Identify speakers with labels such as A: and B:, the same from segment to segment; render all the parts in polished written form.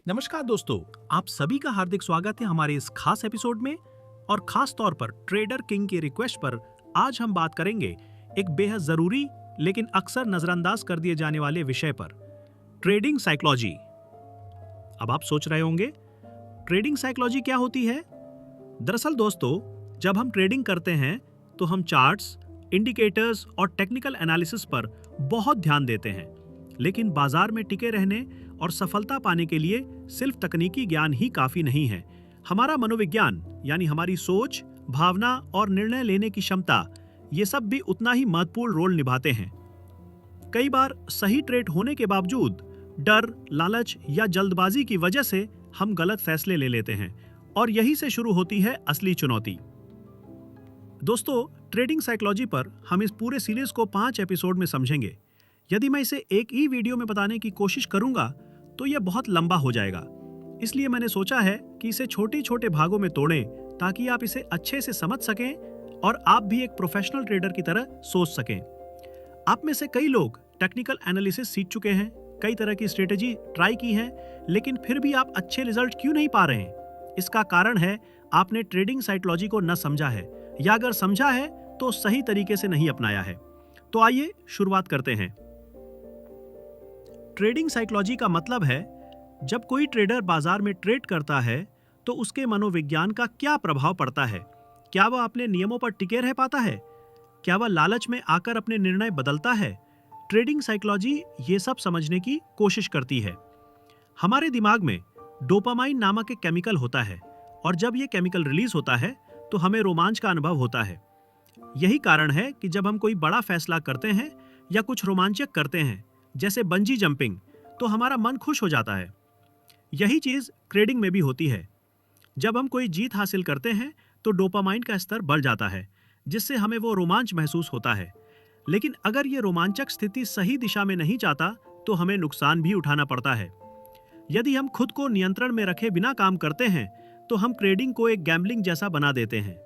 A: नमस्कार दोस्तों, आप सभी का हार्दिक स्वागत है हमारे इस खास एपिसोड में। और खास तौर पर ट्रेडर किंग की रिक्वेस्ट पर आज हम बात करेंगे एक बेहद जरूरी लेकिन अक्सर नजरअंदाज कर दिए जाने वाले विषय पर, ट्रेडिंग साइकोलॉजी। अब आप सोच रहे होंगे ट्रेडिंग साइकोलॉजी क्या होती है। दरअसल दोस्तों, जब हम ट्रेडिंग करते हैं तो हम चार्ट्स, इंडिकेटर्स और टेक्निकल एनालिसिस पर बहुत ध्यान देते हैं, लेकिन बाजार में टिके रहने और सफलता पाने के लिए सिर्फ तकनीकी ज्ञान ही काफी नहीं है। हमारा मनोविज्ञान यानी हमारी सोच, भावना और निर्णय लेने की क्षमता, ये सब भी उतना ही महत्वपूर्ण रोल निभाते हैं। कई बार सही ट्रेड होने के बावजूद डर, लालच या जल्दबाजी की वजह से हम गलत फैसले ले लेते हैं और यही से शुरू होती है असली चुनौती। दोस्तों, ट्रेडिंग साइकोलॉजी पर हम इस पूरे सीरीज को 5 एपिसोड में समझेंगे। यदि मैं इसे एक ही वीडियो में बताने की कोशिश करूंगा तो यह बहुत लंबा हो जाएगा। इसलिए मैंने सोचा है कि इसे छोटे छोटे भागों में तोड़ें ताकि आप इसे अच्छे से समझ सकें और आप भी एक प्रोफेशनल ट्रेडर की तरह सोच सकें। आप में से कई लोग टेक्निकल एनालिसिस सीख चुके हैं, कई तरह की स्ट्रेटेजी ट्राई की है, लेकिन फिर भी आप अच्छे रिजल्ट क्यों नहीं पा रहे हैं? इसका कारण है आपने ट्रेडिंग साइकोलॉजी को न समझा है, या अगर समझा है तो सही तरीके से नहीं अपनाया है। तो आइए शुरुआत करते हैं। ट्रेडिंग साइकोलॉजी का मतलब है जब कोई ट्रेडर बाजार में ट्रेड करता है तो उसके मनोविज्ञान का क्या प्रभाव पड़ता है। क्या वह अपने नियमों पर टिके रह पाता है? क्या वह लालच में आकर अपने निर्णय बदलता है? ट्रेडिंग साइकोलॉजी ये सब समझने की कोशिश करती है। हमारे दिमाग में डोपामाइन नामक एक केमिकल होता है और जब यह केमिकल रिलीज होता है तो हमें रोमांच का अनुभव होता है। यही कारण है कि जब हम कोई बड़ा फैसला करते हैं या कुछ रोमांचक करते हैं जैसे बंजी जंपिंग, तो हमारा मन खुश हो जाता है। यही चीज ट्रेडिंग में भी होती है। जब हम कोई जीत हासिल करते हैं तो डोपामाइन का स्तर बढ़ जाता है, जिससे हमें वो रोमांच महसूस होता है। लेकिन अगर ये रोमांचक स्थिति सही दिशा में नहीं जाता तो हमें नुकसान भी उठाना पड़ता है। यदि हम खुद को नियंत्रण में रखे बिना काम करते हैं तो हम ट्रेडिंग को एक गैम्बलिंग जैसा बना देते हैं।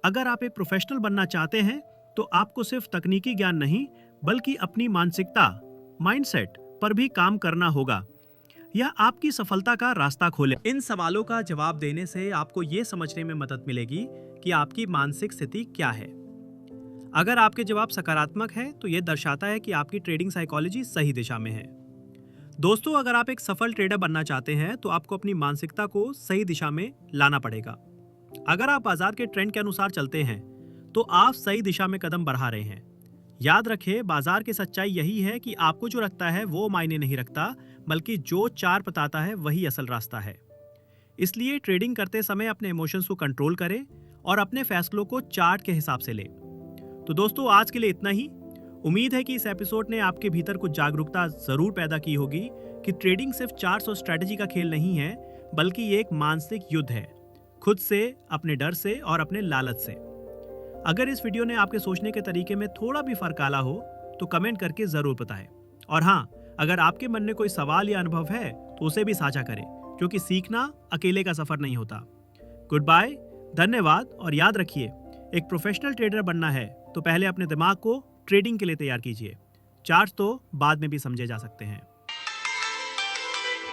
A: अगर आप एक प्रोफेशनल बनना चाहते हैं तो आपको सिर्फ तकनीकी ज्ञान नहीं बल्कि अपनी मानसिकता, माइंडसेट पर भी काम करना होगा। यह आपकी सफलता का रास्ता खोले। इन सवालों का जवाब देने से आपको ये समझने में मदद मिलेगी कि आपकी मानसिक स्थिति क्या है। अगर आपके जवाब सकारात्मक है तो यह दर्शाता है कि आपकी ट्रेडिंग साइकोलॉजी सही दिशा में है। दोस्तों, अगर आप एक सफल ट्रेडर बनना चाहते हैं तो आपको अपनी मानसिकता को सही दिशा में लाना पड़ेगा। अगर आप बाजार के ट्रेंड के अनुसार चलते हैं तो आप सही दिशा में कदम बढ़ा रहे हैं। याद रखें, बाजार की सच्चाई यही है कि आपको जो लगता है वो मायने नहीं रखता, बल्कि जो चार्ट बताता है वही असल रास्ता है। इसलिए ट्रेडिंग करते समय अपने इमोशंस को कंट्रोल करें और अपने फैसलों को चार्ट के हिसाब से लें। तो दोस्तों, आज के लिए इतना ही। उम्मीद है कि इस एपिसोड ने आपके भीतर कुछ जागरूकता जरूर पैदा की होगी कि ट्रेडिंग सिर्फ चार्ट्स और स्ट्रेटेजी का खेल नहीं है, बल्कि ये एक मानसिक युद्ध है, खुद से, अपने डर से और अपने लालच से। अगर इस वीडियो ने आपके सोचने के तरीके में थोड़ा भी फर्क डाला हो तो कमेंट करके जरूर बताएं। और हाँ, अगर आपके मन में कोई सवाल या अनुभव है तो उसे भी साझा करें, क्योंकि सीखना अकेले का सफर नहीं होता। गुड बाय, धन्यवाद। और याद रखिए, एक प्रोफेशनल ट्रेडर बनना है तो पहले अपने दिमाग को ट्रेडिंग के लिए तैयार कीजिए। चार्ट्स तो बाद में भी समझे जा सकते हैं।